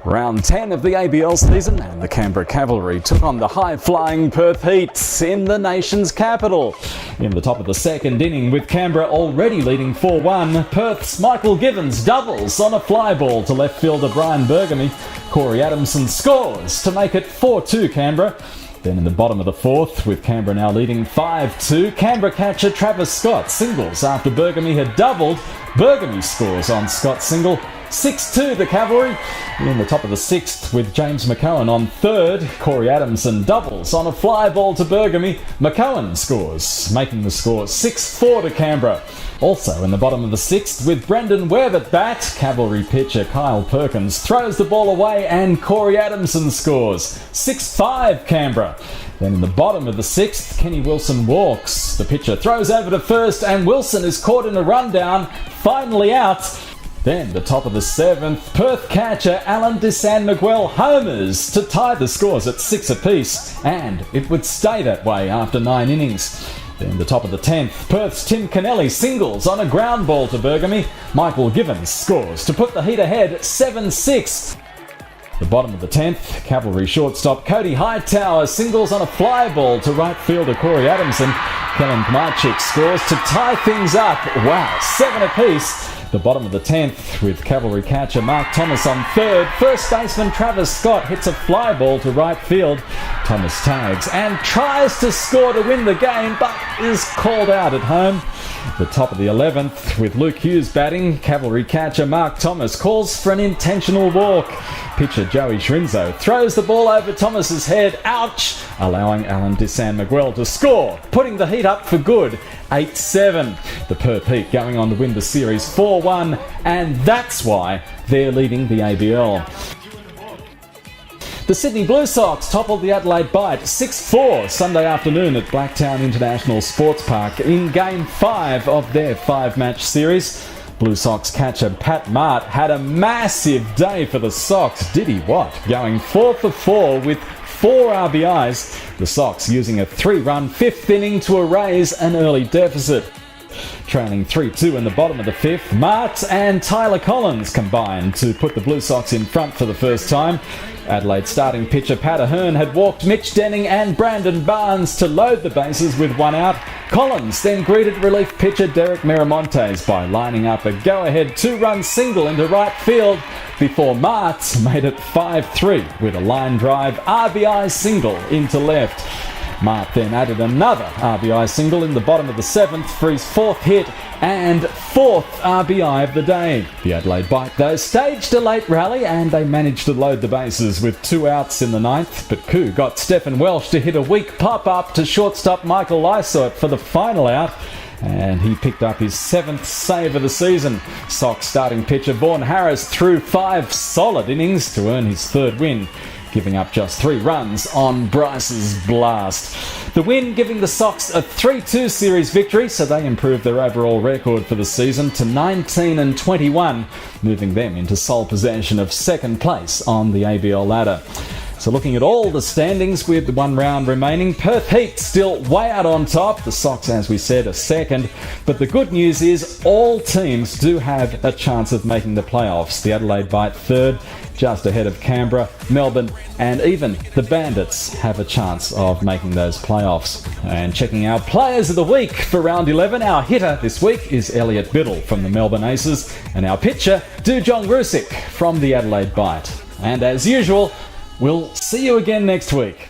Round 10 of the ABL season, and the Canberra Cavalry took on the high-flying Perth Heat in the nation's capital. In the top of the second inning, with Canberra already leading 4-1, Perth's Michael Givens doubles on a fly ball to left fielder Brian Bergamy. Corey Adamson scores to make it 4-2 Canberra. Then in the bottom of the fourth, with Canberra now leading 5-2, Canberra catcher Travis Scott singles after Bergamy had doubled. Bergamy scores on Scott's single. 6-2 the Cavalry. In the top of the sixth, with James McCowan on third, Corey Adamson doubles on a fly ball to Bergamy. McCowan scores, making the score 6-4 to Canberra. Also in the bottom of the sixth, with Brendan Webb at bat, Cavalry pitcher Kyle Perkins throws the ball away and Corey Adamson scores. 6-5 Canberra. Then in the bottom of the sixth, Kenny Wilson walks. The pitcher throws over to first and Wilson is caught in a rundown, finally out. Then the top of the seventh, Perth catcher Alan Dae-Sung homers to tie the scores at 6 apiece, and it would stay that way after 9 innings. Then the top of the 10th, Perth's Tim Kennelly singles on a ground ball to Bergamy. Michael Givens scores to put the Heat ahead 7-6. The bottom of the 10th, Cavalry shortstop Cody Hightower singles on a fly ball to right fielder Corey Adamson. Kellen Kmarchik scores to tie things up. Wow, 7 apiece. The bottom of the 10th, with Cavalry catcher Mark Thomas on third, first baseman Travis Scott hits a fly ball to right field. Thomas tags and tries to score to win the game, but is called out at home. The top of the 11th, with Luke Hughes batting, Cavalry catcher Mark Thomas calls for an intentional walk. Pitcher Joey Shrinzo throws the ball over Thomas's head, ouch, allowing Alan Dae-Sung to score, putting the Heat up for good, 8-7. The Perth Heat going on to win the series 4-1, and that's why they're leading the ABL. The Sydney Blue Sox toppled the Adelaide Bite 6-4 Sunday afternoon at Blacktown International Sports Park in Game 5 of their 5-match series. Blue Sox catcher Pat Maat had a massive day for the Sox, did he what? Going 4 for 4 with 4 RBIs, the Sox using a 3-run 5th inning to erase an early deficit. Trailing 3-2 in the bottom of the 5th, Maat and Tyler Collins combined to put the Blue Sox in front for the first time. Adelaide starting pitcher Pat Ahern had walked Mitch Denning and Brandon Barnes to load the bases with 1 out. Collins then greeted relief pitcher Derek Miramontes by lining up a go-ahead 2-run single into right field before Maat made it 5-3 with a line drive RBI single into left. Maat then added another RBI single in the bottom of the 7th for his 4th hit and 4th RBI of the day. The Adelaide Bite, though, staged a late rally and they managed to load the bases with 2 outs in the 9th, but Koo got Stephen Welsh to hit a weak pop-up to shortstop Michael Lysott for the final out, and he picked up his 7th save of the season. Sox starting pitcher Vaughn Harris threw 5 solid innings to earn his 3rd win, giving up just 3 runs on Bryce's blast. The win giving the Sox a 3-2 series victory, so they improved their overall record for the season to 19-21, moving them into sole possession of 2nd place on the ABL ladder. So looking at all the standings with 1 round remaining, Perth Heat still way out on top. The Sox, as we said, are 2nd. But the good news is all teams do have a chance of making the playoffs. The Adelaide Bite 3rd, just ahead of Canberra, Melbourne, and even the Bandits have a chance of making those playoffs. And checking our players of the week for round 11, our hitter this week is Elliot Biddle from the Melbourne Aces, and our pitcher, Dujong Rusick from the Adelaide Bite. And as usual, we'll see you again next week.